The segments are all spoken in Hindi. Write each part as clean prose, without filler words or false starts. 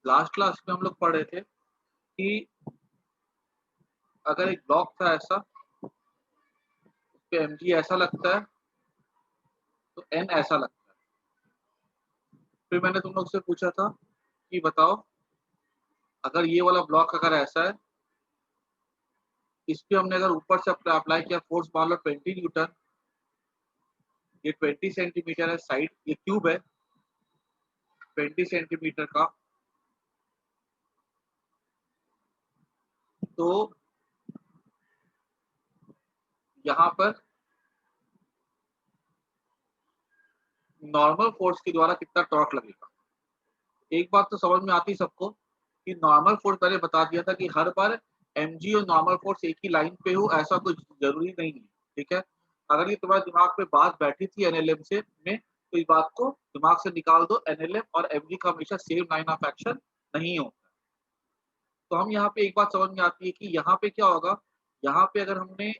लास्ट क्लास में हम लोग पढ़ रहे थे कि अगर एक ब्लॉक था ऐसा, उस पे mg ऐसा लगता है तो n ऐसा लगता है। फिर मैंने तुम लोग से पूछा था कि बताओ अगर ये वाला ब्लॉक अगर ऐसा है, इस पे हमने अगर ऊपर से अप्लाई किया फोर्स मान लो 20 न्यूटन, ये 20 सेंटीमीटर है, साइड ये क्यूब है 20 सेंटीमीटर का, तो यहाँ पर नॉर्मल फोर्स के द्वारा कितना टॉर्क लगेगा। एक बात तो समझ में आती सबको कि नॉर्मल फोर्स मैंने बता दिया था कि हर बार mg और नॉर्मल फोर्स एक ही लाइन पे हो ऐसा कुछ जरूरी नहीं है, ठीक है। अगर ये तुम्हारे दिमाग पे बात बैठी थी एनएलएम से में, तो इस बात को दिमाग से निकाल दो, एनएलएम और mg का हमेशा सेम लाइन ऑफ एक्शन नहीं होता। तो हम यहाँ पे एक बात समझ में आती है कि यहाँ पे क्या होगा, यहाँ पे अगर हमने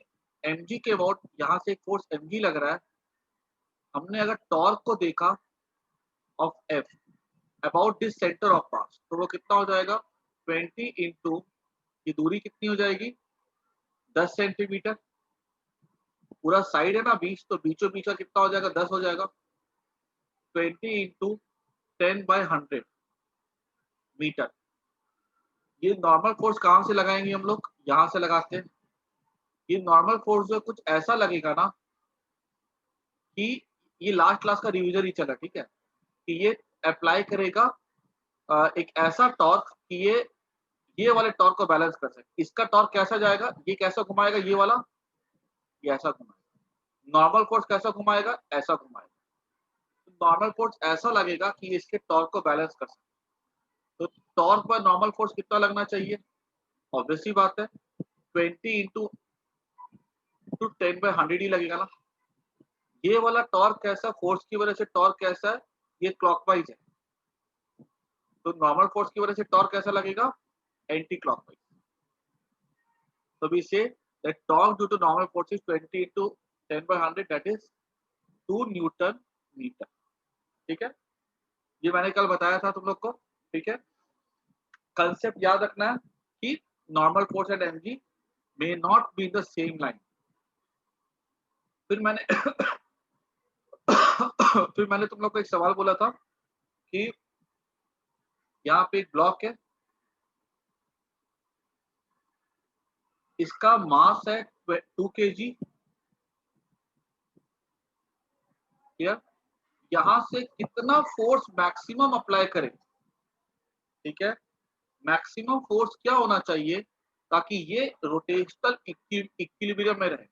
mg के अबाउट यहाँ से एक फोर्स mg लग रहा है, हमने अगर टॉर्क को देखा of f about this centre of मास, तो वो कितना हो जाएगा 20 इंटू ये दूरी कितनी हो जाएगी 10 सेंटीमीटर, पूरा साइड है ना 20, तो बीचों बीच का कितना हो जाएगा 10 हो जाएगा, 20 इंटू 10/100 मीटर। ये नॉर्मल फोर्स कहाँ से लगाएंगे हम लोग, यहाँ से लगाते हैं। ये नॉर्मल फोर्स जो कुछ ऐसा लगेगा ना कि ये लास्ट क्लास का रिवीजन ही चला, ठीक है, कि ये अप्लाई करेगा एक ऐसा टॉर्क कि ये वाले टॉर्क को बैलेंस कर सके। इसका टॉर्क कैसा जाएगा, ये कैसा घुमाएगा, ये वाला ये ऐसा घुमाएगा। नॉर्मल फोर्स कैसा घुमाएगा, ऐसा घुमाएगा। तो नॉर्मल फोर्स ऐसा लगेगा कि इसके टॉर्क को बैलेंस कर सके। तो टॉर्क पर नॉर्मल फोर्स कितना लगना चाहिए, ऑब्वियस सी बात है 20 इंटू 10/100 ही लगेगा ना। ये वाला टॉर्क कैसा, फोर्स की वजह से टॉर्क कैसा है, ये क्लॉकवाइज है, तो नॉर्मल फोर्स की वजह से टॉर्क कैसा लगेगा, एंटी क्लॉकवाइज। तो we say that torque due to normal force is 20 into 10/100 that is 2 newton metre, ठीक है। ये मैंने कल बताया था तुम लोग को, ठीक है। कंसेप्ट याद रखना है कि normal force and MG may not be the same line. फिर मैंने फिर मैंने तुम लोग को एक सवाल बोला था कि यहाँ पे एक ब्लॉक है, इसका मास है 2 kg, यहाँ से कितना फोर्स मैक्सिमम अप्लाई करें, ठीक है। मैक्सिमम फोर्स क्या होना चाहिए ताकि ये रोटेशनल इक्विलिब्रियम में रहे।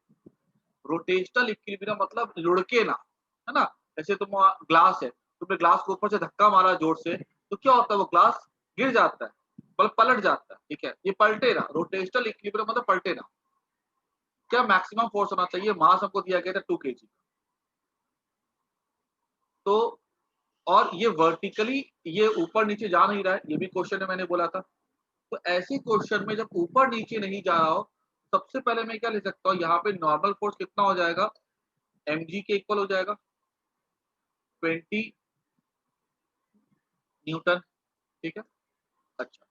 रोटेशनल इक्विलिब्रियम मतलब लुढ़के ना, है ना। जैसे तुम ग्लास है, तुमने ग्लास को ऊपर से धक्का मारा जोर से, तो क्या होता है, वो ग्लास गिर जाता है, पलट जाता है, ठीक है। ये पलटे ना, रोटेशनल इक्विलिब्रियम मतलब पलटे ना। क्या मैक्सिमम फोर्स होना चाहिए, मास हमको दिया गया था 2 kg, तो और ये वर्टिकली ये ऊपर नीचे जा नहीं रहा है, ये भी क्वेश्चन है, मैंने बोला था। तो ऐसे क्वेश्चन में जब ऊपर नीचे नहीं जा रहा हो, सबसे पहले मैं क्या ले सकता हूँ, यहाँ पे नॉर्मल फोर्स कितना हो जाएगा, mg के इक्वल हो जाएगा 20 न्यूटन, ठीक है। अच्छा,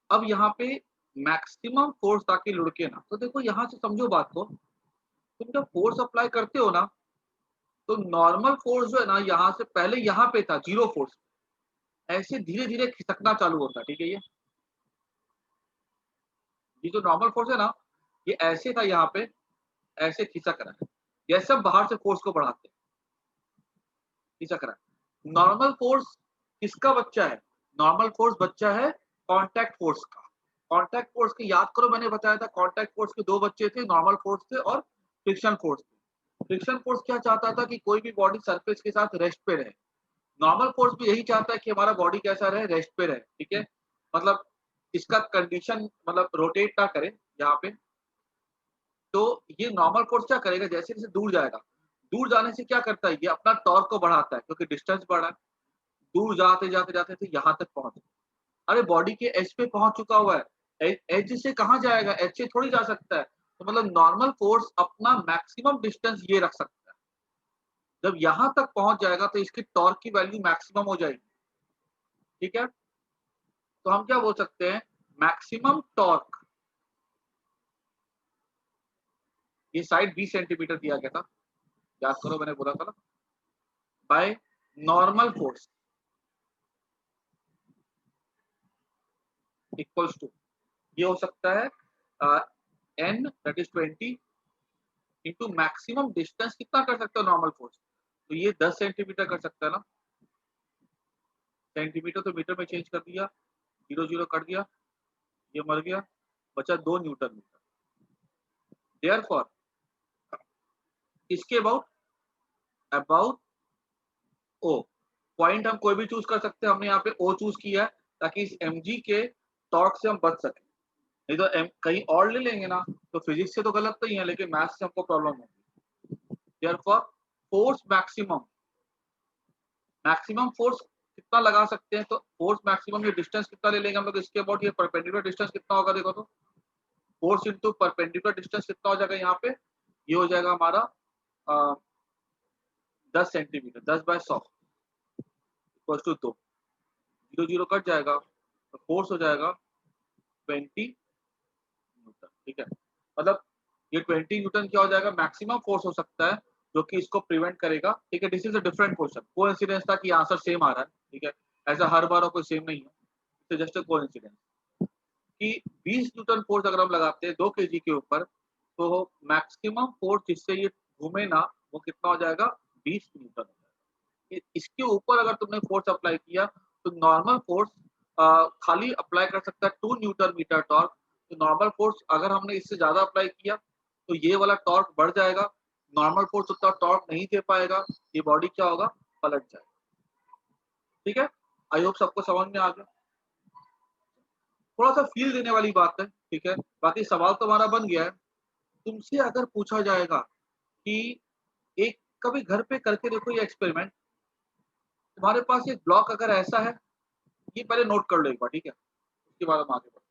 अब यहाँ पे मैक्सिमम फोर्स ताकि लुढ़के ना, तो देखो यहाँ से समझो बात को, तुम जब फोर्स अप्लाई करते हो ना, तो नॉर्मल फोर्स जो है ना, यहाँ से पहले यहाँ पे था जीरो फोर्स, ऐसे धीरे धीरे खिसकना चालू होता है, ठीक है। ये जो नॉर्मल फोर्स है ना, ये ऐसे था यहाँ पे, ऐसे खिसक रहा है, जैसे हम बाहर से फोर्स को बढ़ाते हैं, खिसक रहा है। नॉर्मल फोर्स किसका बच्चा है, नॉर्मल फोर्स बच्चा है कांटेक्ट फोर्स का। कांटेक्ट फोर्स की याद करो, मैंने बताया था कांटेक्ट फोर्स के दो बच्चे थे, नॉर्मल फोर्स थे और फ्रिक्शन फोर्स थे। फ्रिक्शन फोर्स क्या चाहता था कि कोई भी बॉडी सरफेस के साथ रेस्ट पे रहे। नॉर्मल फोर्स भी यही चाहता है कि हमारा बॉडी कैसा रहे, रेस्ट पे रहे, ठीक है। मतलब इसका कंडीशन मतलब रोटेट ना करे यहाँ पे। तो ये नॉर्मल फोर्स क्या करेगा, जैसे जैसे दूर जाएगा, दूर जाने से क्या करता है, ये अपना टॉर्क को बढ़ाता है क्योंकि डिस्टेंस बढ़ा है। दूर जाते जाते जाते तो यहाँ तक पहुंचे, अरे बॉडी के एज पे पहुंच चुका हुआ है, एज से कहाँ जाएगा, एज से थोड़ी जा सकता है। तो मतलब नॉर्मल फोर्स अपना मैक्सिमम डिस्टेंस ये रख सकता है, जब यहाँ तक पहुंच जाएगा तो इसकी टॉर्क की वैल्यू मैक्सिमम हो जाएगी, ठीक है। तो हम क्या बोल सकते हैं, मैक्सिमम टॉर्क, ये साइड 20 सेंटीमीटर दिया गया था, याद करो मैंने बोला था ना, by normal force equals to, ये हो सकता है n that is 20 into maximum distance, कितना कर सकते हो नॉर्मल फोर्स, तो ये 10 सेंटीमीटर कर सकता है ना, सेंटीमीटर तो मीटर में चेंज कर दिया, 0 0 कर दिया, ये मर गया, बचा 2 न्यूटन मीटर। देयरफॉर इसके अबाउट अबाउट ओ, पॉइंट हम कोई भी चूज कर सकते हैं, हमने यहाँ पे ओ चूज किया है ताकि इस mg के टॉर्क से हम बच सके, नहीं तो कहीं और ले लेंगे ना तो फिजिक्स से तो गलत नहीं है लेकिन मैथ्स से हमको प्रॉब्लम होगी। Therefore force maximum, maximum force कितना लगा सकते हैं, तो फोर्स मैक्सिमम ये डिस्टेंस कितना ले लेंगे हम लोग, इसके अबाउट ये परपेंडिकुलर डिस्टेंस कितना होगा, देखो तो फोर्स इंटू परपेंडिकुलर डिस्टेंस कितना हो जाएगा, यहाँ पे ये हो जाएगा हमारा 10 सेंटीमीटर, 10/100 इक्वल टू 2, 0 0 कट जाएगा तो फोर्स हो जाएगा 20 न्यूटन। ठीक है, मतलब ये 20 न्यूटन क्या हो जाएगा, मैक्सिमम फोर्स हो सकता है जो कि इसको प्रिवेंट करेगा। ठीक है, this is a different question, coincidence था कि आंसर सेम आ रहा है। ठीक है, ऐसा हर बार कोई सेम नहीं है, इट्स जस्ट अ कोइंसिडेंस कि 20 न्यूटन फोर्स अगर हम लगाते हैं 2 केजी के ऊपर, तो मैक्सिमम फोर्स जिससे ये घूमे ना वो कितना हो जाएगा, 20 न्यूटन हो जाएगा। इसके ऊपर अगर तुमने फोर्स अप्लाई किया तो नॉर्मल फोर्स खाली अप्लाई कर सकता है 2 न्यूटन मीटर टॉर्क, तो नॉर्मल फोर्स अगर हमने इससे ज्यादा अप्लाई किया तो ये वाला टॉर्क बढ़ जाएगा, नॉर्मल फोर्स उतना टॉर्क नहीं दे पाएगा, ये बॉडी क्या होगा, पलट जाएगा। ठीक है, आई होप सबको समझ में आ गया, थोड़ा सा फील देने वाली बात है। ठीक है, बाकी सवाल तो हमारा बन गया है। तुमसे अगर पूछा जाएगा कि एक कभी घर पे करके देखो ये एक्सपेरिमेंट, तुम्हारे पास एक ब्लॉक अगर ऐसा है, ये पहले नोट कर लो एक बार, ठीक है, उसके बाद हम आगे बढ़ते हैं।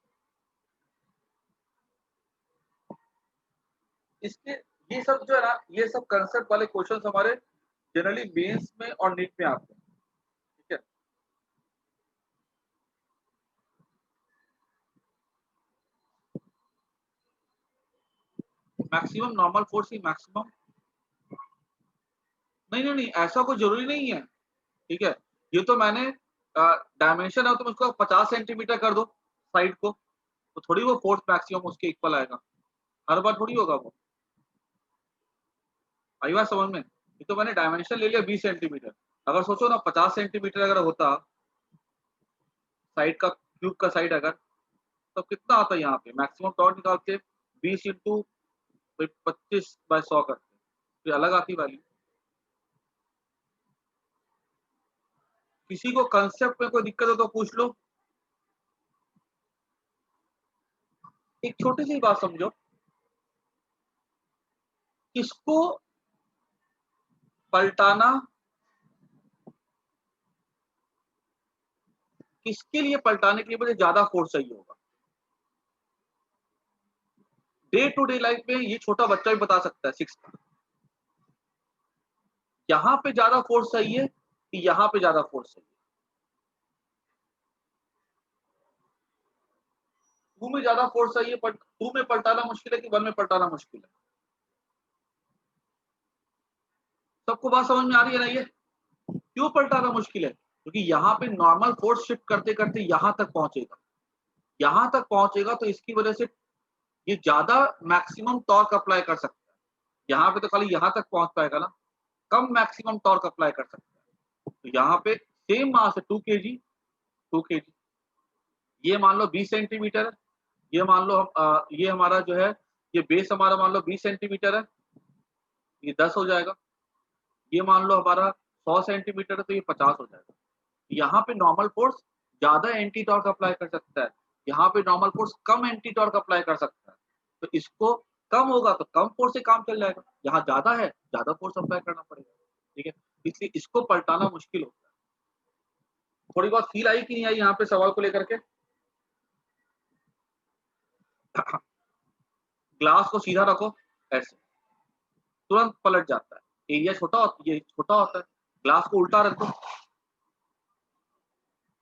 इसके ये सब जो है ना, ये सब कंसेप्ट वाले क्वेश्चंस हमारे जनरली मेंस में और नीट में आते हैं। ठीक है, मैक्सिमम नॉर्मल फोर्स ही मैक्सिमम, नहीं नहीं नहीं, ऐसा कोई जरूरी नहीं है। ठीक है, ये तो मैंने डायमेंशन है, तुम उसको 50 सेंटीमीटर कर दो साइड को, तो थोड़ी वो फोर्स मैक्सिमम उसके इक्वल आएगा, हर बार थोड़ी होगा वो। आई बात समझ में, ये तो मैंने डायमेंशन ले लिया 20 सेंटीमीटर, अगर सोचो ना 50 सेंटीमीटर अगर होता साइड का, क्यूब का साइड अगर, तो कितना आता है यहाँ पे मैक्सिमम टॉर्क निकालते, 20 इंटू 25/100 करते, तो अलग आती वाली। किसी को कंसेप्ट में कोई दिक्कत हो तो पूछ लो। एक छोटी सी बात समझो, किसको पलटाना, किसके लिए पलटाने के लिए मुझे ज्यादा फोर्स चाहिए होगा, डे टू डे लाइफ में ये छोटा बच्चा भी बता सकता है 6 का, यहाँ पे ज्यादा फोर्स चाहिए कि यहाँ पे ज्यादा फोर्स चाहिए, 2 में ज्यादा फोर्स चाहिए, बट 2 में पलटाना मुश्किल है कि 1 में पलटाना मुश्किल है। सबको बात समझ में आ रही है ना, ये क्यों पलटाना मुश्किल है, क्योंकि यहाँ पे नॉर्मल फोर्स शिफ्ट करते करते यहाँ तक पहुंचेगा, यहाँ तक पहुंचेगा तो इसकी वजह से ये ज्यादा मैक्सिमम टॉर्क अप्लाई कर सकता है, यहाँ पे तो खाली यहाँ तक पहुंच पाएगा ना, कम मैक्सिमम टॉर्क अप्लाई कर सकता है। तो यहाँ पे सेम मास है 2 kg, ये मान लो 20 सेंटीमीटर है, ये मान लो हम ये हमारा जो है, ये बेस हमारा मान लो 20 सेंटीमीटर है, ये 10 हो जाएगा, ये मान लो हमारा 100 सेंटीमीटर है तो ये 50 हो जाएगा। यहाँ पे नॉर्मल फोर्स ज्यादा एंटी टॉर्क अप्लाई कर सकता है, यहाँ पे नॉर्मल फोर्स कम एंटी टॉर्क अप्लाई कर सकता है, तो इसको कम होगा तो कम फोर्स से काम चल जाएगा, यहाँ ज्यादा है ज्यादा फोर्स अप्लाई करना पड़ेगा। ठीक है, इसलिए इसको पलटाना मुश्किल होता है। थोड़ी बहुत फील आई कि नहीं आई यहाँ पे सवाल को लेकर के? ग्लास को सीधा रखो ऐसे, तुरंत पलट जाता है, एरिया छोटा होता, ये छोटा होता है, ग्लास को उल्टा रख दो,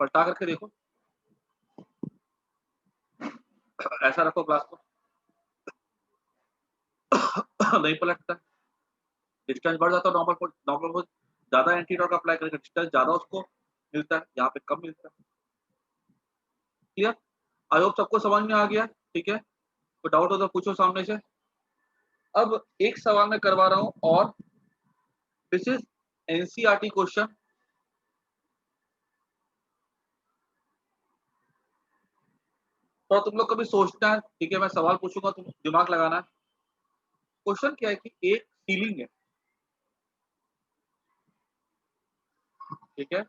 पलटा करके देखो, ऐसा रखो ग्लास को, नहीं पलटता, डिस्टेंस बढ़ जाता है, नॉर्मल फोर्स ज्यादा एंटी टॉर्क अप्लाई करेगा, डिस्टेंस ज्यादा उसको मिलता है, यहाँ पे कम मिलता है। क्लियर? आई होप सबको समझ में आ गया। ठीक है, कोई डाउट हो तो पूछो सामने से। अब एक सवाल मैं करवा रहा हूं, और दिस इज एनसीईआरटी क्वेश्चन। तो तुम लोग कभी सोचना है, ठीक है, मैं सवाल पूछूंगा, तुम दिमाग लगाना है। क्वेश्चन क्या है कि एक सीलिंग है, ठीक है,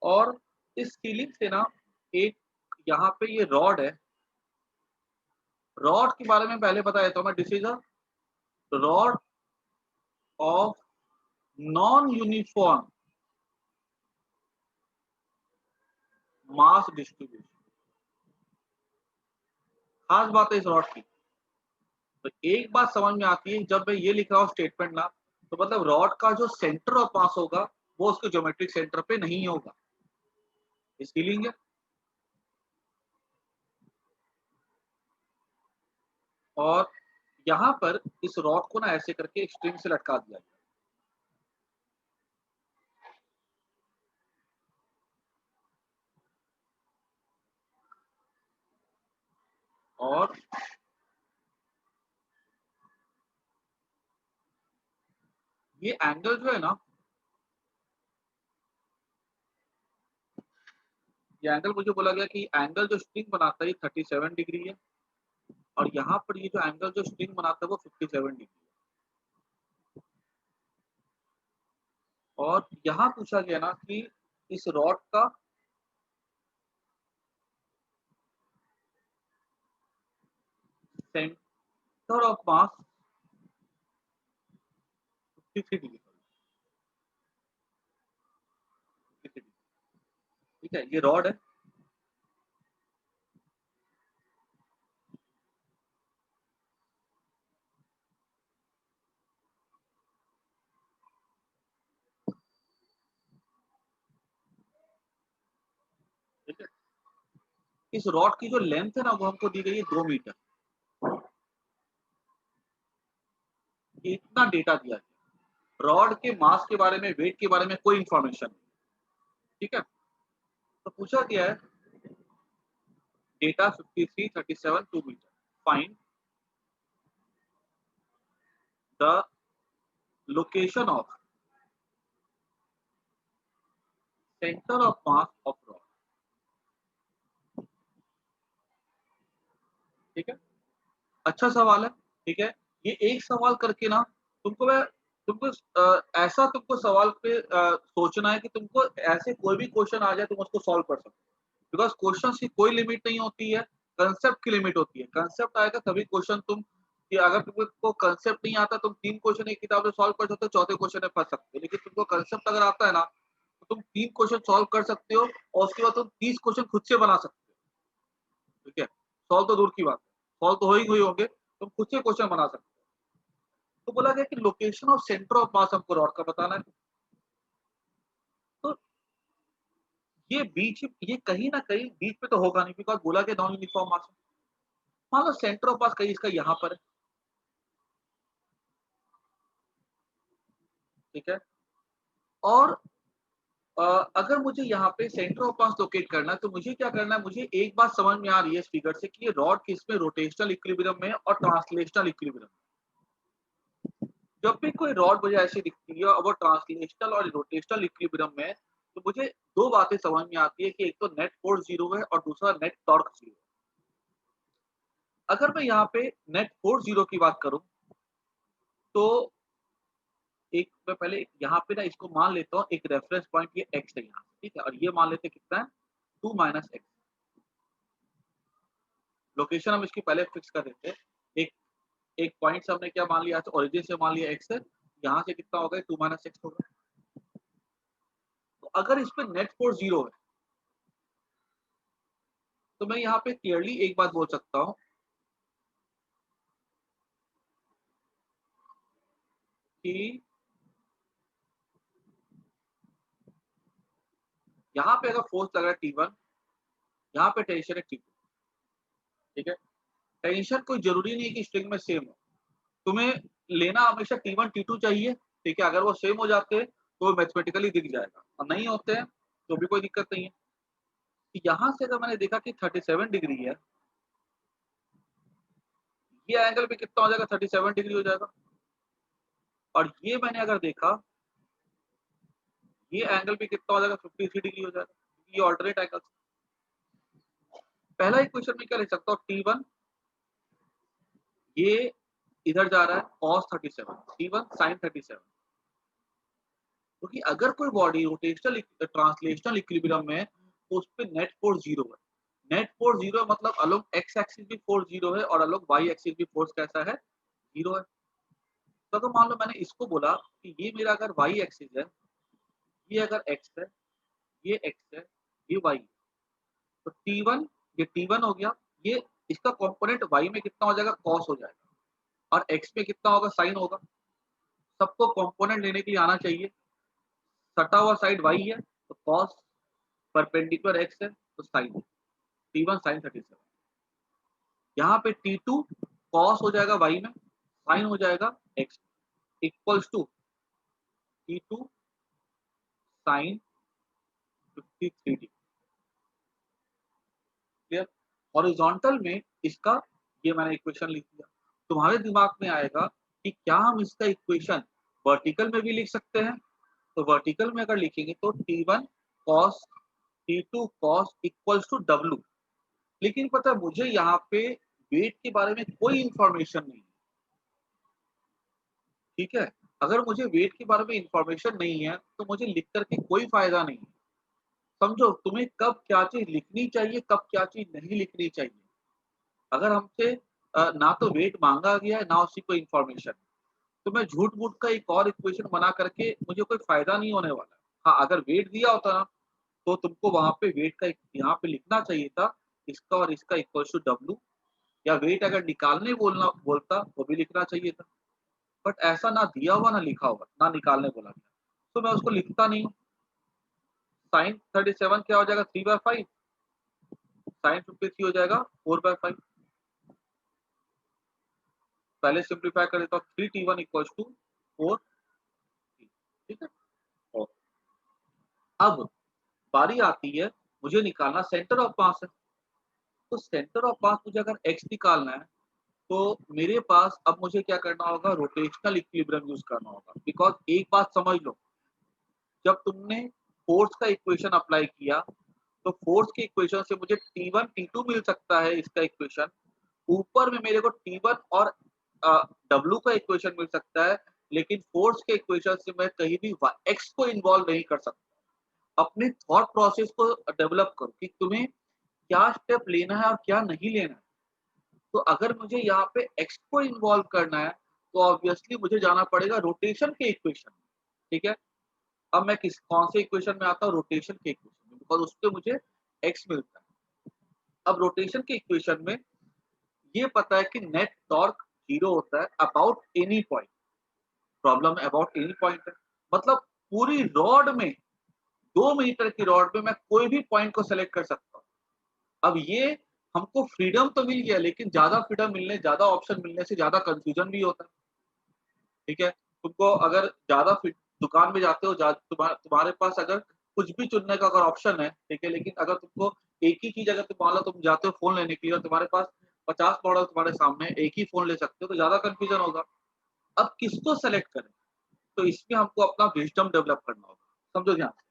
और इस सीलिंग से ना एक यहाँ पे ये रॉड है। रॉड के बारे में पहले बता देता हूँ मैं, this is a rod of non uniform mass distribution. खास बात है इस रॉड की। तो एक बात समझ में आती है, जब मैं ये लिख रहा हूँ स्टेटमेंट ना, तो मतलब रॉड का जो सेंटर ऑफ मास होगा वो उसके ज्योमेट्रिक सेंटर पे नहीं होगा। इसीलिए और यहाँ पर इस रॉड को ना ऐसे करके स्ट्रिंग से लटका दिया गया, और ये एंगल जो है ना, ये एंगल मुझे बोला गया कि एंगल जो स्ट्रिंग बनाता है ये 37 डिग्री है, और यहाँ पर ये जो एंगल जो स्ट्रिंग बनाता है वो 57 डिग्री है। और यहाँ पूछा गया ना कि इस रॉड का सेंटर ऑफ मास 53 डिग्री, ठीक है, ये रॉड है। ठीक है, इस रॉड की जो लेंथ है ना वो हमको दी गई है 2 मीटर। ये इतना डेटा दिया गया, रॉड के मास के बारे में, वेट के बारे में कोई इंफॉर्मेशन नहीं। ठीक है, तो पूछा गया है data 53, 37, 2 metre, find the location of centre of mass of rod. ठीक है, अच्छा सवाल है। ठीक है, ये एक सवाल करके ना तुमको मैं तुमको ऐसा तुमको सवाल पे सोचना है कि तुमको ऐसे कोई भी क्वेश्चन आ जाए तुम उसको सॉल्व कर सकते हो, बिकॉज क्वेश्चन की कोई लिमिट नहीं होती है, कंसेप्ट की लिमिट होती है। कंसेप्ट आएगा तभी क्वेश्चन तुम, कि अगर तुमको कंसेप्ट नहीं आता तुम 3 क्वेश्चन एक किताब से सॉल्व कर सकते हो, चौथे क्वेश्चन में फंस सकते हो, लेकिन तुमको कंसेप्ट अगर आता है ना तो तुम 3 क्वेश्चन सॉल्व कर सकते हो, और उसके बाद तुम 30 क्वेश्चन खुद से बना सकते हो। ठीक है, सॉल्व तो दूर की बात है, सॉल्व तो हो ही हुई होंगे, तुम खुद से क्वेश्चन बना सकते हो। तो बोला गया कि लोकेशन ऑफ सेंटर ऑफ मास हमको रॉड का बताना है। तो ये बीच, ये कहीं ना कहीं बीच पे तो होगा नहीं, बिकॉज बोला गया नॉन यूनिफॉर्म मास। मान लो सेंटर ऑफ मास कहीं इसका यहाँ पर है, ठीक है, और अ, अगर मुझे यहाँ पे सेंटर ऑफ मास लोकेट करना है तो मुझे क्या करना है, मुझे एक बात समझ में आ रही है इस फिगर से कि ये रॉड किसमें रोटेशनल इक्विलिब्रियम में और ट्रांसलेशनल इक्विलिब्रियम। जब भी कोई रॉड मुझे ऐसी दिखती है और वो ट्रांसलेशनल और रोटेशनल इक्विलिब्रियम में, तो मुझे दो बातें समझ में आती है कि एक तो नेट फोर्स जीरो है और दूसरा नेट टॉर्क जीरो। अगर मैं यहाँ पे नेट फोर्स जीरो की बात करूं तो एक मैं पहले यहाँ पे ना इसको मान लेता हूँ, एक रेफरेंस पॉइंट ये एक्स है यहाँ, ठीक है, और ये मान लेते हैं कितना है, 2 - एक्स। लोकेशन हम इसकी पहले फिक्स कर देते हैं। एक एक पॉइंट से हमने क्या मान लिया, ओरिजिन से मान लिया एक्स है, यहाँ से कितना होगा, 2 - एक्स होगा। तो अगर इस पे नेट फोर्स जीरो है तो मैं यहाँ पे क्लियरली एक बात बोल सकता हूँ कि यहाँ पे अगर फोर्स लग रहा है T1, यहाँ पे टेंशन है T2, ठीक है। टेंशन कोई जरूरी नहीं है कि स्ट्रिंग में सेम हो, तुम्हें लेना हमेशा T1 T2 चाहिए, ठीक है। अगर वो सेम हो जाते हैं तो मैथमेटिकली दिख जाएगा, और नहीं होते हैं तो भी कोई दिक्कत नहीं है। यहाँ से अगर मैंने देखा कि 37 डिग्री है, ये एंगल भी कितना हो जाएगा, 37 डिग्री हो जाएगा। और ये मैंने अगर देखा, ये एंगल भी कितना हो जाएगा, 53 डिग्री हो जाएगा। ये ऑल्टरनेट एंगल। पहला इक्वेशन में क्या लिख सकता हूँ, T1 ये इधर जा रहा है cos 37, T1 sin 37। क्योंकि अगर कोई बॉडी रोटेशनल ट्रांसलेशनल इक्विलिब्रियम में है तो उस पे नेट फोर्स जीरो है। नेट फोर्स जीरो है मतलब अलोंग एक्स एक्सिस भी फोर्स जीरो है और अलोंग वाई एक्सिस भी फोर्स कैसा है, जीरो है। तो अगर मान लो मैंने इसको बोला कि ये मेरा अगर वाई एक्सिस है, ये अगर एक्स है, ये एक्स है, ये वाई, तो T1 ये T1 हो गया, ये इसका कंपोनेंट वाई में कितना हो जाएगा, कॉस हो जाएगा, और एक्स में कितना होगा, साइन होगा। सबको कंपोनेंट लेने के लिए आना चाहिए। सटा हुआ साइड वाई है तो कॉस, परपेंडिकुलर एक्स है तो साइन, T1 साइन 37। यहाँ पे T2 कॉस हो जाएगा वाई में, साइन हो जाएगा X, equals to T2 sine 53 degree. Clear. Horizontal में इसका ये मैंने इक्वेशन लिख दिया। तुम्हारे दिमाग में आएगा कि क्या हम इसका इक्वेशन वर्टिकल में भी लिख सकते हैं, तो वर्टिकल में अगर लिखेंगे तो T1 cos T2 cos equals to W। लेकिन पता है मुझे यहाँ पे वेट के बारे में कोई इंफॉर्मेशन नहीं है, ठीक है। अगर मुझे वेट के बारे में इंफॉर्मेशन नहीं है तो मुझे लिख करके कोई फायदा नहीं है। समझो तुम्हें कब क्या चीज लिखनी चाहिए, कब क्या चीज नहीं लिखनी चाहिए। अगर हमसे ना तो वेट मांगा गया है ना उसकी कोई इंफॉर्मेशन, तो मैं झूठ मूठ का एक और इक्वेशन बना करके मुझे कोई फायदा नहीं होने वाला है। हाँ, अगर वेट दिया होता ना तो तुमको वहां पे वेट का यहाँ पे लिखना चाहिए था, इसका और इसका इक्वल टू W, या वेट अगर निकालने बोलता वो भी लिखना चाहिए था। बट ऐसा ना दिया हुआ ना लिखा हुआ, ना निकालने बोला गया, तो मैं उसको लिखता नहीं हूँ। साइन 37 क्या हो जाएगा, 3/5, साइन 53 हो जाएगा 4/5। पहले सिंप्लीफाई कर देता हूँ, 3T1 इक्वल टू 4, ठीक है। और अब बारी आती है मुझे निकालना सेंटर ऑफ मास है। तो सेंटर ऑफ मास मुझे अगर एक्स निकालना है तो मेरे पास अब मुझे क्या करना होगा, रोटेशनल इक्विलिब्रियम यूज करना होगा। बिकॉज एक बात समझ लो, जब तुमने फोर्स का इक्वेशन अप्लाई किया तो फोर्स के इक्वेशन से मुझे T1 T2 मिल सकता है, इसका इक्वेशन ऊपर में मेरे को T1 और W का इक्वेशन मिल सकता है, लेकिन फोर्स के इक्वेशन से मैं कहीं भी x को इन्वॉल्व नहीं कर सकता। अपने थॉट प्रोसेस को डेवलप करो कि तुम्हें क्या स्टेप लेना है और क्या नहीं लेना है। तो अगर मुझे यहाँ पे x को इन्वॉल्व करना है तो ऑब्वियसली मुझे जाना पड़ेगा रोटेशन के इक्वेशन, ठीक है। अब मैं किस कौन से इक्वेशन में आता हूँ, रोटेशन के इक्वेशन में, बिकॉज उस पे मुझे x मिलता है। अब रोटेशन के इक्वेशन में ये पता है कि नेट टॉर्क जीरो होता है about any point. Problem about any point है, मतलब पूरी रॉड में, 2 मीटर की रॉड में मैं कोई भी पॉइंट को सेलेक्ट कर सकता हूँ। अब ये हमको फ्रीडम तो मिल गया, लेकिन ज्यादा फ्रीडम मिलने, ज्यादा ऑप्शन मिलने से ज्यादा कंफ्यूजन भी होता है, ठीक है। तुमको अगर ज्यादा दुकान में जाते हो, तुम्हारे पास अगर कुछ भी चुनने का अगर ऑप्शन है, ठीक है, लेकिन अगर तुमको एक ही चीज, अगर तुम मान लो तुम जाते हो फोन लेने के लिए और तुम्हारे पास 50 मॉडल तुम्हारे सामने, एक ही फोन ले सकते हो, तो ज्यादा कंफ्यूजन होगा। अब किसको सेलेक्ट करें, तो इसमें हमको अपना विजडम डेवलप करना होगा। समझो ध्यान से,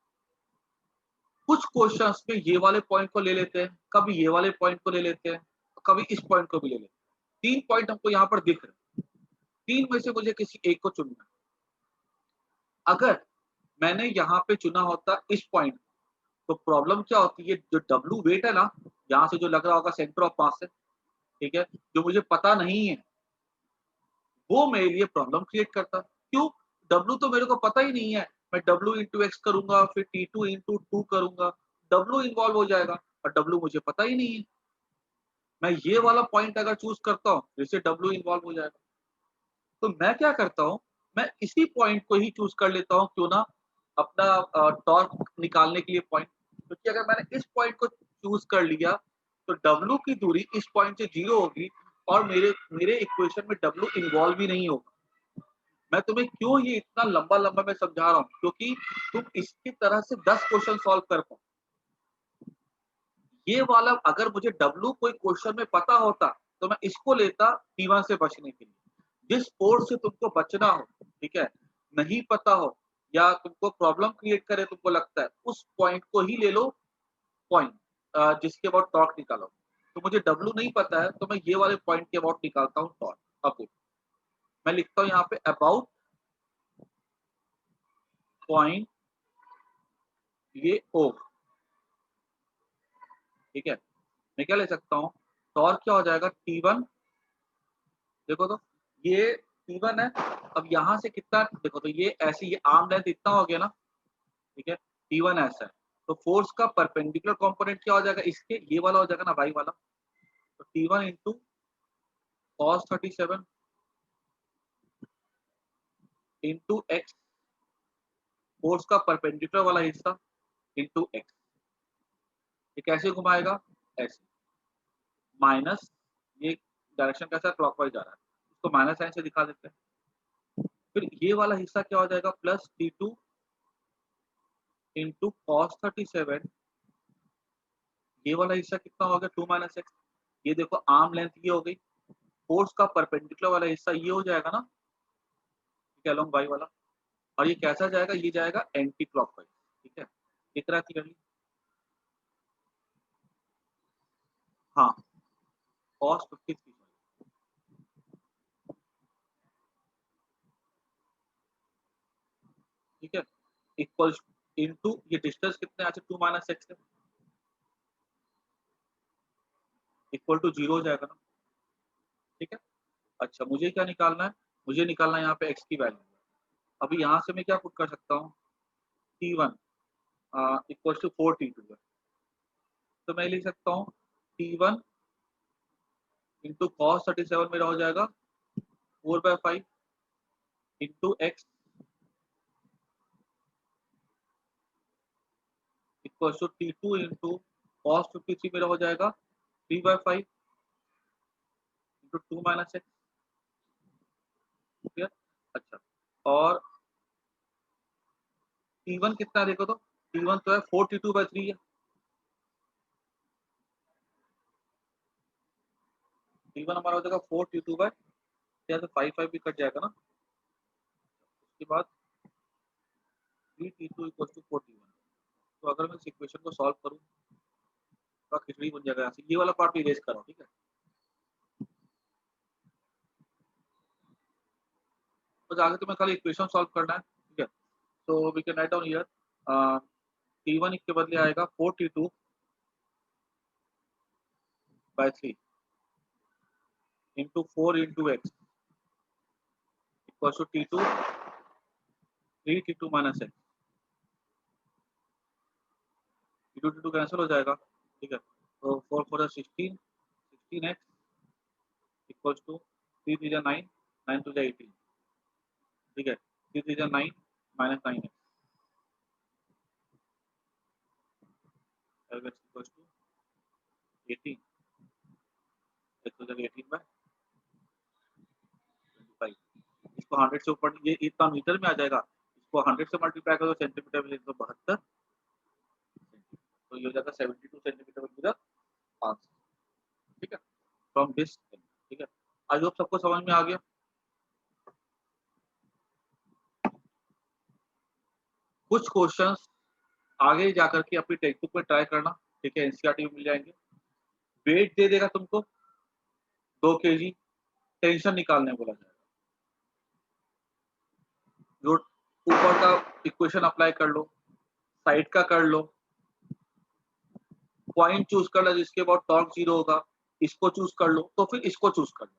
कुछ क्वेश्चंस में ये वाले पॉइंट को ले लेते हैं, कभी ये वाले पॉइंट को ले लेते हैं, कभी इस पॉइंट को भी ले लेते हैं। 3 पॉइंट हमको यहाँ पर दिख रहे हैं, 3 में से मुझे किसी एक को चुनना है। अगर मैंने यहाँ पे चुना होता इस पॉइंट, तो प्रॉब्लम क्या होती है, जो W वेट है ना, यहाँ से जो लग रहा होगा सेंटर ऑफ मास से, ठीक है, जो मुझे पता नहीं है, वो मेरे लिए प्रॉब्लम क्रिएट करता है। क्यों, W तो मेरे को पता ही नहीं है। मैं W इंटू एक्स करूंगा, फिर T2 इंटू 2 करूंगा, W इन्वॉल्व हो जाएगा, और W मुझे पता ही नहीं है। मैं ये वाला पॉइंट अगर चूज करता हूँ जिससे W इन्वॉल्व हो जाएगा, तो मैं क्या करता हूँ, मैं इसी पॉइंट को ही चूज कर लेता हूँ, क्यों ना, अपना टॉर्क निकालने के लिए पॉइंट। क्योंकि अगर मैंने इस पॉइंट को चूज कर लिया तो W की दूरी इस पॉइंट से 0 होगी और मेरे मेरे इक्वेशन में W इन्वॉल्व ही नहीं होगा। मैं तुम्हें क्यों ये इतना लंबा-लंबा मैं समझा रहा हूँ, क्योंकि तुम इसकी तरह से 10 क्वेश्चन सॉल्व कर पाओ। ये वाला अगर मुझे W कोई क्वेश्चन में पता होता तो मैं इसको लेता T1 से बचने के लिए। जिस फोर्स से तुमको बचना हो, ठीक है, नहीं पता हो या तुमको प्रॉब्लम क्रिएट करे, तुमको लगता है उस पॉइंट को ही ले लो पॉइंट, जिसके अबाउट टॉर्क निकालो। तो मुझे W नहीं पता है तो मैं ये वाले पॉइंट के अबाउट निकालता हूँ टॉर्क। अब देखो मैं लिखता हूँ यहाँ पे अबाउट पॉइंट ये O, ठीक है। मैं क्या ले सकता हूँ, टॉर्क क्या हो जाएगा T1, देखो तो ये T1 है। अब यहाँ से कितना, देखो तो ये ऐसे, ये आर्म लेंथ इतना हो गया ना, ठीक है, T1 ऐसा है। तो फोर्स का परपेंडिकुलर कंपोनेंट क्या हो जाएगा, इसके ये वाला हो जाएगा ना, वाई वाला। तो T1 into cos 37 into x, force का परपेंडिकुलर वाला हिस्सा इंटू एक्स। ये कैसे घुमाएगा, ऐसे माइनस, ये डायरेक्शन कैसा क्लॉकवाइज जा रहा है, इसको माइनस साइन से दिखा देते हैं। फिर ये वाला हिस्सा क्या हो जाएगा, प्लस T2 इंटू कॉस 37, ये वाला हिस्सा कितना हो गया 2 माइनस एक्स। ये देखो आर्म लेंथ ये हो गई, फोर्स का परपेंडिकुलर वाला हिस्सा ये हो जाएगा ना, ठीक है, अलोंग वाई वाला। और ये कैसा जाएगा, ये जाएगा एंटी क्लॉकवाइज, ठीक है। दिख रहा है क्लियरली, हाँ, कॉस 53, ठीक है, इक्वल इनटू ये डिस्टेंस कितने आज 2 माइनस एक्स है, इक्वल टू 0 हो जाएगा ना, ठीक है। अच्छा मुझे क्या निकालना है, मुझे निकालना है यहाँ पे एक्स की वैल्यू। अभी यहाँ से मैं क्या पुट कर सकता हूँ, T1 इक्वल टू 4T2 है। तो मैं लिख सकता हूँ T1 इंटू कॉस 37 मेरा हो जाएगा 4/5 into X equal to T2 into cos 53 मेरा हो जाएगा 3/5 इंटू 2 माइनस एक्स, ठीक है। अच्छा, और T1 कितना देखो तो, T1 तो है 4T2/3 है, T1 हमारा हो जाएगा 4T2 या तो 5 भी कट जाएगा ना, उसके बाद 3T2 इक्वल टू 4T1। तो अगर मैं इस इक्वेशन को सॉल्व करूँ तो खिचड़ी बन जाएगा यहाँ से, ये वाला पार्ट भी इरेज करो, ठीक है। बस आगे तुम्हें खाली इक्वेशन सॉल्व करना है, ठीक है। तो we can write down here T1 के बदले आएगा 4T2/3 into 4 into X equal to T2 3T2 minus X, T2 cancel हो जाएगा, ठीक है। तो 4 4 16, 16x इक्वल टू 3 3 9, 9 2 18, ठीक है, 3 3 9 minus 9x equal to 18, x हो जाएगा 18/25। इसको 100 से ऊपर, ये इतना मीटर में आ जाएगा, इसको 100 से मल्टीप्लाई करो सेंटीमीटर में, 172, तो ये हो जाएगा 72 सेंटीमीटर विद आंसर, ठीक है, फ्रॉम दिस, ठीक है। आई होप सबको समझ में आ गया। कुछ क्वेश्चंस आगे जाकर के अपनी टेक्स्ट बुक में ट्राई करना, ठीक है, एनसीईआरटी में मिल जाएंगे। वेट दे देगा तुमको 2 kg, टेंशन निकालने बोला जाएगा, जो ऊपर का इक्वेशन अप्लाई कर लो, साइड का कर लो, पॉइंट चूज कर लो जिसके बाद टॉर्क 0 होगा, इसको चूज कर लो, तो फिर इसको चूज कर लो।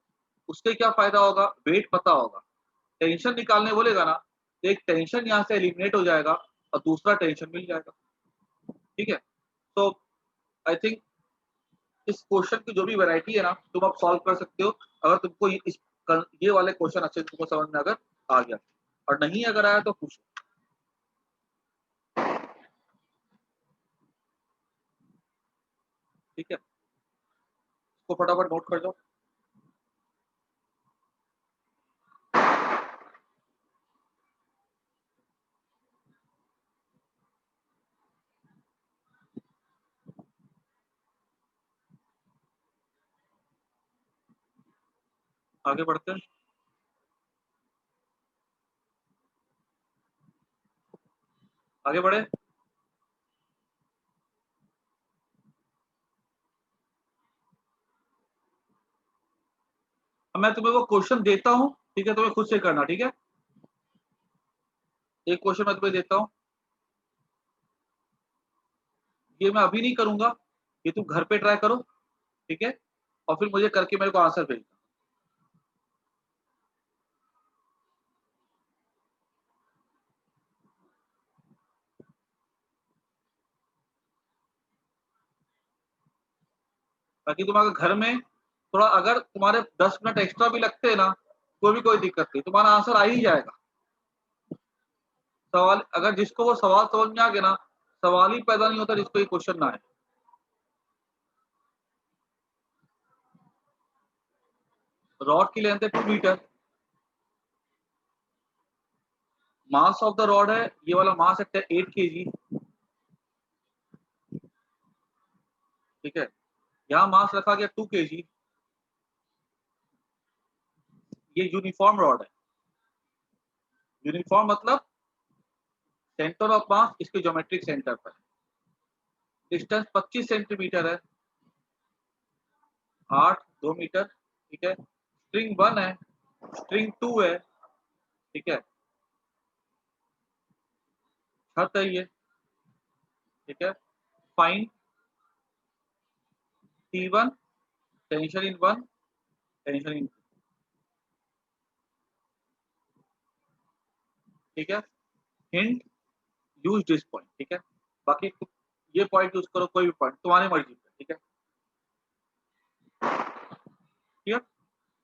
उससे क्या फायदा होगा, वेट पता होगा। टेंशन निकालने बोलेगा ना, तो एक टेंशन यहाँ से एलिमिनेट हो जाएगा और दूसरा टेंशन मिल जाएगा, ठीक है। तो आई थिंक इस क्वेश्चन की जो भी वैरायटी है ना, तुम आप सॉल्व कर सकते हो, अगर तुमको ये वाले क्वेश्चन अच्छे तुमको समझ में अगर आ गया, और नहीं अगर आया तो पूछो, ठीक है। इसको फटाफट नोट कर दो। आगे बढ़ते हैं। आगे बढ़े। अब मैं तुम्हें वो क्वेश्चन देता हूँ, ठीक है, तुम्हें खुद से करना, ठीक है। एक क्वेश्चन मैं तुम्हें देता हूँ, ये मैं अभी नहीं करूंगा, ये तुम घर पे ट्राई करो, ठीक है, और फिर मुझे करके मेरे को आंसर भेजना। ताकि तुम्हारे घर में थोड़ा, अगर तुम्हारे 10 मिनट एक्स्ट्रा भी लगते हैं ना, तो भी कोई दिक्कत नहीं, तुम्हारा आंसर आ ही जाएगा। सवाल, अगर जिसको वो सवाल समझ में आ गया ना, सवाल ही पैदा नहीं होता जिसको ये क्वेश्चन ना आए। रॉड की लेंथ है 2 metre, mass of the rod है, ये वाला मास है 8 kg, ठीक है। यहाँ मास रखा गया 2 kg। ये यूनिफॉर्म रॉड है। यूनिफॉर्म मतलब सेंटर ऑफ मास इसके ज्योमेट्रिक सेंटर पर। डिस्टेंस 25 सेंटीमीटर है, 8 2 मीटर, ठीक है। स्ट्रिंग 1 है, स्ट्रिंग 2 है, ठीक है। छत है ये, ठीक है। Fine T1, tension in 1, tension in 2, ठीक है। हिंट, यूज दिस पॉइंट, ठीक है। बाकी ये पॉइंट यूज करो, कोई भी पॉइंट तुम्हारी मर्जी पे, ठीक है। ठीक है,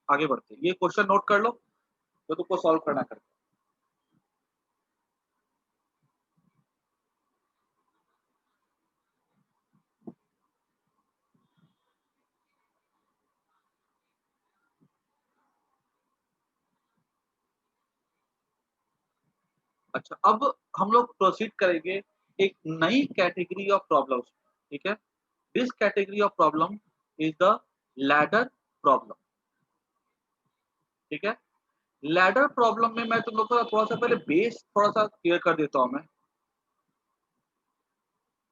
आगे बढ़ते हैं। ये क्वेश्चन नोट कर लो जो तुमको सॉल्व करना कर। अच्छा, अब हम लोग प्रोसीड करेंगे एक नई कैटेगरी ऑफ प्रॉब्लम्स, ठीक है। This category of problem is the ladder problem, ठीक है। लैडर प्रॉब्लम में मैं तुम लोग को थोड़ा सा पहले बेस थोड़ा सा क्लियर कर देता हूं मैं,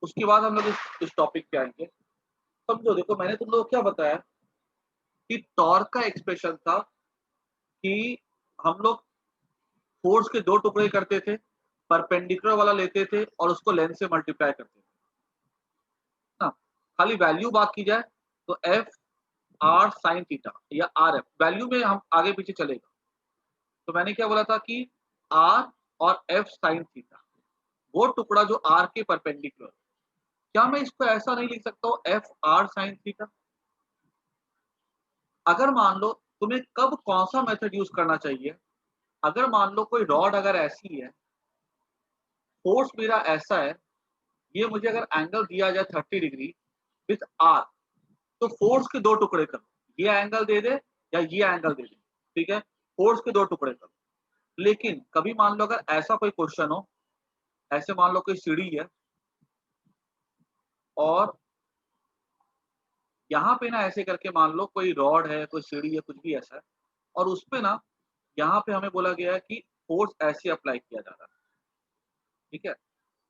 उसके बाद हम लोग इस टॉपिक पे आएंगे। समझो, देखो मैंने तुम लोग को क्या बताया कि टॉर्क का एक्सप्रेशन था कि हम लोग फोर्स के दो टुकड़े करते थे, परपेंडिकुलर वाला लेते थे और उसको लेंथ से मल्टीप्लाई करते थे ना। खाली वैल्यू बात की जाए तो एफ आर साइन थीटा या आर एफ, वैल्यू में हम आगे पीछे चलेगा। तो मैंने क्या बोला था कि आर और एफ साइन थीटा, वो टुकड़ा जो आर के परपेंडिकुलर, क्या मैं इसको ऐसा नहीं लिख सकता हूँ एफ आर साइन थीटा? अगर मान लो तुम्हें कब कौन सा मेथड यूज करना चाहिए, अगर मान लो कोई रॉड अगर ऐसी है, फोर्स मेरा ऐसा है, ये मुझे अगर एंगल दिया जाए 30 डिग्री विथ आर, तो फोर्स के दो टुकड़े करो, ये एंगल दे दे या ये एंगल दे दे, ठीक है। फोर्स के दो टुकड़े करो। लेकिन कभी मान लो अगर ऐसा कोई क्वेश्चन हो, ऐसे मान लो कोई सीढ़ी है और यहाँ पे ना ऐसे करके मान लो कोई रॉड है, कोई सीढ़ी है, कुछ भी ऐसा है, और उस पे ना यहाँ पे हमें बोला गया है कि फोर्स ऐसे अप्लाई किया जा रहा है, ठीक है।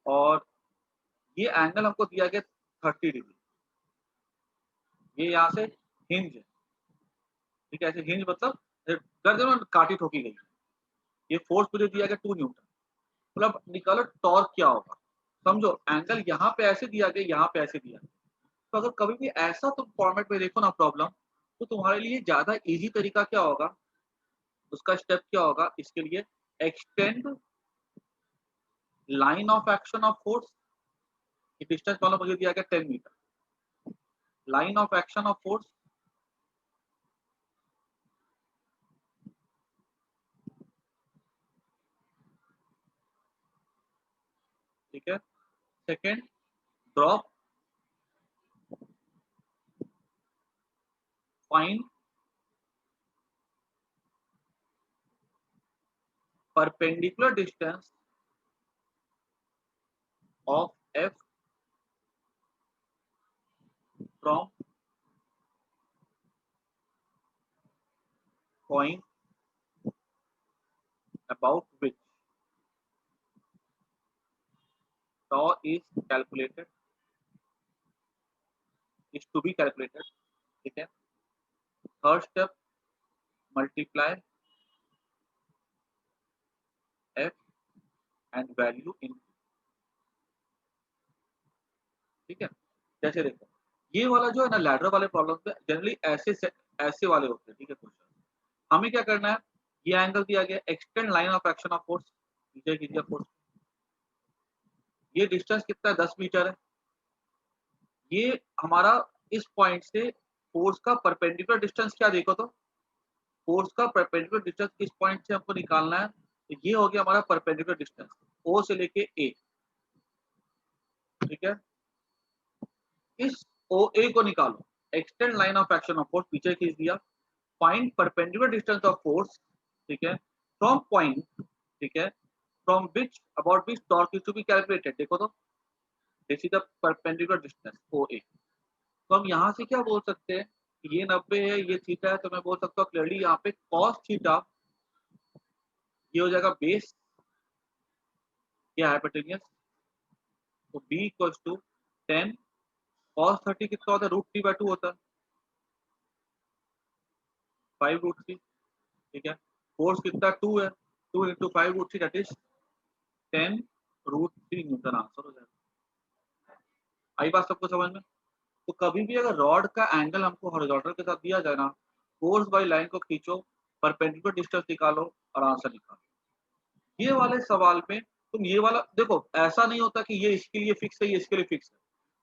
और ये एंगल हमको दिया गया 30 डिग्री, ये यहाँ से हिंज है, ठीक है। ऐसे हिंज मतलब गर्दन में काटी ठोकी गई, ये फोर्स मुझे दिया गया 2 न्यूटन। मतलब निकालो टॉर्क क्या होगा। समझो, एंगल यहाँ पे ऐसे दिया गया, यहाँ पे ऐसे दिया गया। तो अगर कभी भी ऐसा तुम फॉर्मेट में देखो ना प्रॉब्लम, तो तुम्हारे लिए ज्यादा इजी तरीका क्या होगा, उसका स्टेप क्या होगा इसके लिए, extend line of action of force. Distance वाला मुझे दिया गया 10 metre, line of action of force, ठीक है। Second, drop find perpendicular distance of F from point about which tau is calculated, is to be calculated. ठीक है. Third step, multiply F and value in. ठीक है. जैसे देखो ये वाला जो है ना लैडर वाले प्रॉब्लम पे जनरली ऐसे वाले होते हैं. ठीक है. क्वेश्चन हमें क्या करना है, ये एंगल दिया गया, extend line of action of force, नीचे कीजिए फोर्स, ये डिस्टेंस कितना है 10 मीटर है. ये हमारा इस पॉइंट से फोर्स का परपेंडिकुलर डिस्टेंस क्या देखो तो, फोर्स का परपेंडिकुलर डिस्टेंस इस पॉइंट से हमको निकालना है. तो ये हो गया हमारा परपेंडिकुलर डिस्टेंस ओ से लेके ए. ठीक है. इस ओ ए को निकालो, extend line of action of force पीछे खींच दिया, find perpendicular distance of force. ठीक है. From point. ठीक है. From which about which torque is to be calculated. देखो तो this is the perpendicular distance O A. तो हम यहाँ से क्या बोल सकते हैं, ये 90 है, ये थीटा है, तो मैं बोल सकता हूँ क्लियरली यहाँ पे कॉस थीटा ये हो जाएगा बेस, ये हाइपोटेन्यूस. तो b इक्वल्स टू 10 cos 30 कितना होता है, √3/2 होता है, 5√3. ठीक है. फोर्स कितना 2 है, 2 × 5√3 दैट इज 10√3 न्यूटन आंसर हो जाएगा. आई बात सबको समझ में. तो कभी भी अगर रॉड का एंगल हमको हॉरिजॉन्टल के साथ दिया जाए ना, फोर्स बाय लाइन को खींचो, परपेंडिकुलर डिस्टेंस निकालो और आंसर निकालो. ये वाले सवाल में तुम ये वाला देखो, ऐसा नहीं होता कि ये इसके लिए फिक्स है, ये इसके लिए फिक्स है.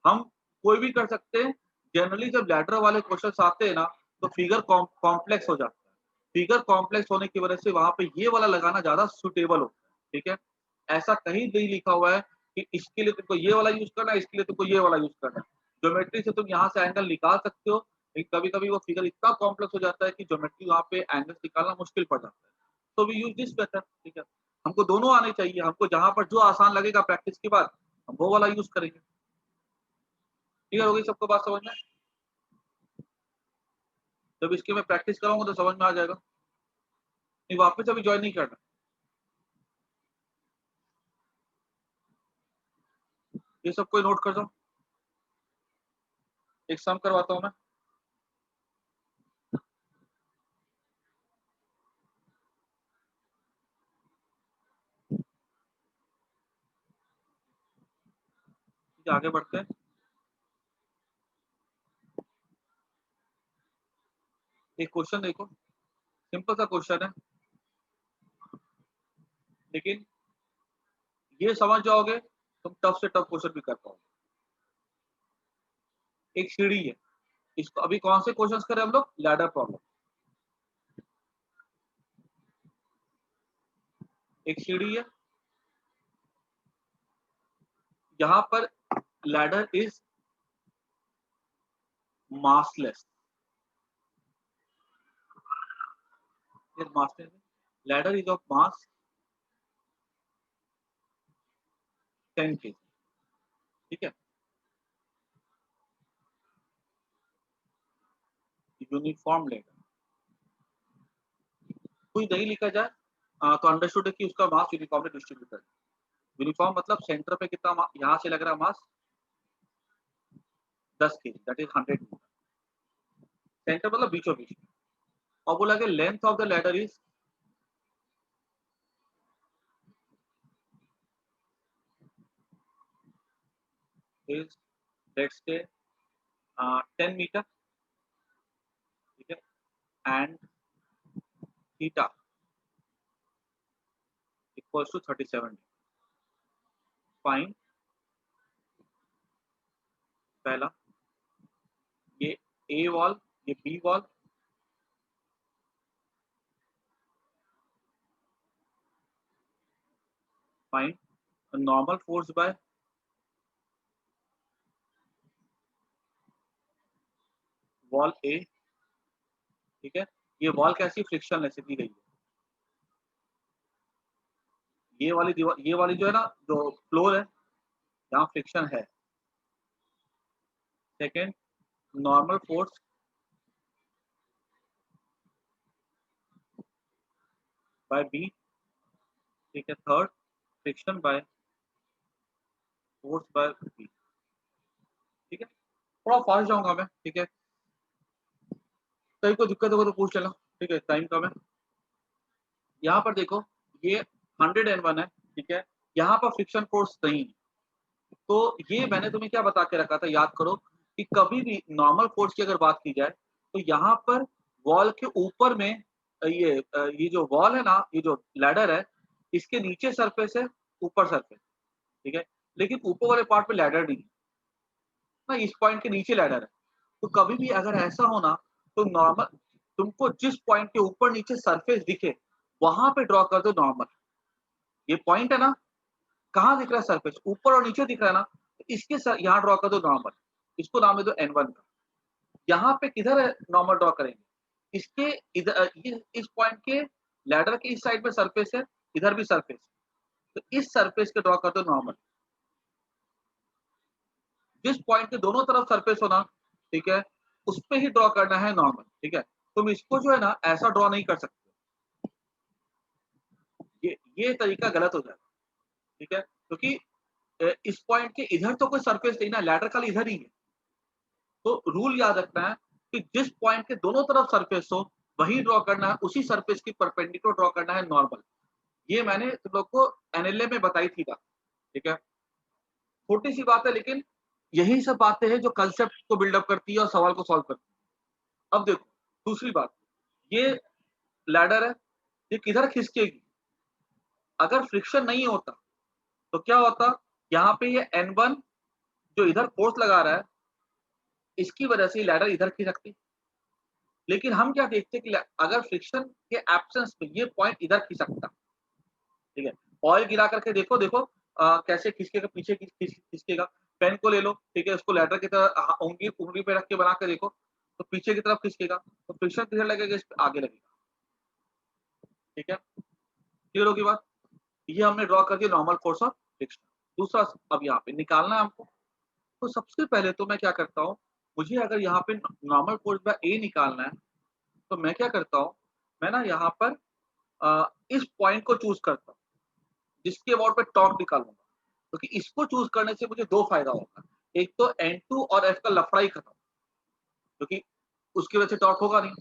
हम कोई भी कर सकते हैं. जनरली जब लैडर वाले क्वेश्चंस आते हैं ना, तो फिगर कॉम्प्लेक्स हो जाता है. फिगर कॉम्प्लेक्स होने की वजह से वहां पे ये वाला लगाना ज्यादा सुटेबल होता है. ठीक है. ऐसा कहीं नहीं लिखा हुआ है कि इसके लिए तुमको ये वाला यूज करना है, इसके लिए तुमको ये वाला यूज करना है. ज्योमेट्री से तुम यहाँ से एंगल निकाल सकते हो, लेकिन कभी कभी वो फिगर इतना कॉम्प्लेक्स हो जाता है कि ज्योमेट्री वहाँ पे एंगल निकालना मुश्किल पड़ जाता है. तो वी यूज दिस मेथड. ठीक है. हमको दोनों आने चाहिए, हमको जहां पर जो आसान लगेगा प्रैक्टिस के बाद हम वो वाला यूज करेंगे. ठीक है. हो गई सबको बात समझ में. जब इसकी मैं प्रैक्टिस कराऊंगा तो समझ में आ जाएगा. नहीं वापस अभी ज्वाइन नहीं करना, ये सब कोई नोट कर दो. एक सम करवाता हूँ मैं. आगे बढ़ते हैं. एक क्वेश्चन देखो, सिंपल सा क्वेश्चन है, लेकिन ये समझ जाओगे तुम टफ से टफ क्वेश्चन भी कर पाओगे. एक सीढ़ी है, इसको अभी कौन से क्वेश्चंस करें हम लोग, लैडर प्रॉब्लम. एक सीढ़ी है, यहाँ पर ladder is massless. Ladder is of mass 10 kg. ठीक है. यूनिफॉर्म लैडर कोई नहीं लिखा जाए तो अंडरस्टूड है कि उसका मास यूनिफॉर्मली डिस्ट्रीब्यूटेड. यूनिफॉर्म मतलब सेंटर पे कितना यहाँ से लग रहा है mass 10 kg that is 100 newton. Centre मतलब बीचों बीच. और बोला कि length of the ladder is let's say 10 metre. ठीक है. And theta equals to 37. Fine पहला, ये ए वॉल, ये B wall, fine normal force by wall A ठीक है। ये वॉल कैसी फ्रिक्शनलेस दी गई है। ये वाली दीवार, ये वाली जो है ना, जो फ्लोर है, यहाँ फ्रिक्शन है। Second, normal force by B, ठीक है। Third, friction by force by B, ठीक है। थोड़ा फास्ट जाऊंगा मैं, ठीक है। कहीं कोई दिक्कत होगा तो पूछ लेना, ठीक है, टाइम कम है। यहाँ पर देखो, ये 100 N1 है, ठीक है। यहाँ पर फ्रिक्शन फोर्स नहीं है। तो ये मैंने तुम्हें क्या बता के रखा था, याद करो कि कभी भी नॉर्मल फोर्स की अगर बात की जाए तो यहाँ पर वॉल के ऊपर में ये जो वॉल है ना, ये जो लैडर है, इसके नीचे सरफेस है, ऊपर सरफेस, ठीक है। लेकिन ऊपर वाले पार्ट पे लैडर नहीं है ना, इस पॉइंट के नीचे लैडर है। तो कभी भी अगर ऐसा हो ना, तो नॉर्मल, तुमको जिस पॉइंट के ऊपर नीचे सरफेस दिखे वहां पे ड्रॉ कर दो नॉर्मल। ये पॉइंट है ना, कहाँ दिख रहा है सरफेस, ऊपर और नीचे दिख रहा है ना, तो इसके यहाँ ड्रॉ कर दो नॉर्मल। इसको नाम दे दो N1 का। यहाँ पे किधर नॉर्मल ड्रॉ करेंगे, इसके इधर, इस पॉइंट के लैडर के इस साइड में सरफेस है, इधर भी सरफेस, तो इस सरफेस के ड्रॉ कर दो नॉर्मल। जिस पॉइंट के दोनों तरफ सरफेस होना, ठीक है, उस पे ही ड्रॉ करना है नॉर्मल, ठीक है। तुम इसको जो है ना ऐसा ड्रॉ नहीं कर सकते, ये तरीका गलत हो जाएगा, ठीक है। क्योंकि इस पॉइंट के इधर तो कोई सरफेस नहीं ना, लैडर खाली इधर ही है। तो रूल याद रखना है कि जिस पॉइंट के दोनों तरफ सरफेस हो वही ड्रॉ करना है, उसी सरफेस की परपेंडिकुलर ड्रॉ करना है नॉर्मल। ये मैंने तुम लोग को एनएलए में बताई थी बात, ठीक है। छोटी सी बात है, लेकिन यही सब बातें हैं जो कंसेप्ट को बिल्डअप करती है और सवाल को सॉल्व करती है। अब देखो दूसरी बात, ये लैडर है, ये किधर खिसकेगी, अगर फ्रिक्शन नहीं होता तो क्या होता, यहाँ पे ये N1 जो इधर फोर्स लगा रहा है, इसकी वजह से लैडर इधर खिसकती। लेकिन हम क्या देखते हैं कि अगर फ्रिक्शन के एब्सेंस में ये पॉइंट इधर खिसकता, ठीक है। ऑयल गिरा करके देखो, देखो कैसे खिसकेगा, पीछे खिसकेगा। पेन को ले लो, ठीक है, उसको लैडर की तरह उंगली उंगली पे रख के बना के देखो, तो पीछे की तरफ खिसकेगा, तो फ्रिक्शन किधर लगेगा, इस पे आगे लगेगा, ठीक है। क्लियर होगी बात। ये हमने ड्रॉ कर दिया नॉर्मल फोर्स ऑफ फ्रिक्शन। दूसरा, अब यहाँ पे निकालना है हमको। तो सबसे पहले तो मैं क्या करता हूँ, मुझे अगर यहाँ पे नॉर्मल फोर्स बाय ए निकालना है, तो मैं क्या करता हूँ, मैं ना यहाँ पर इस पॉइंट को चूज करता हूँ जिसके अबाउट पे टॉर्क निकालूंगा। क्योंकि इसको चूज करने से मुझे दो फायदा होगा, एक तो N2 और F का लफड़ा ही खत्म, क्योंकि उसकी वजह से टॉर्क होगा नहीं।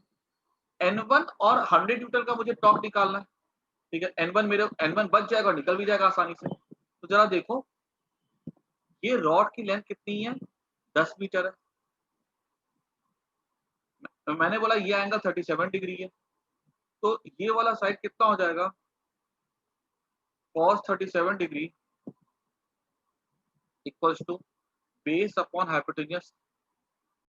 N1 और 100 न्यूटन का मुझे टॉर्क निकालना है, ठीक है। N1 बच जाएगा और निकल भी जाएगा आसानी से। तो जरा देखो, ये रॉड की लेंथ कितनी है, 10 मीटर है। मैंने बोला ये एंगल 37 डिग्री है, तो ये वाला साइड कितना हो जाएगा, cos 37 degree equals to base upon hypotenuse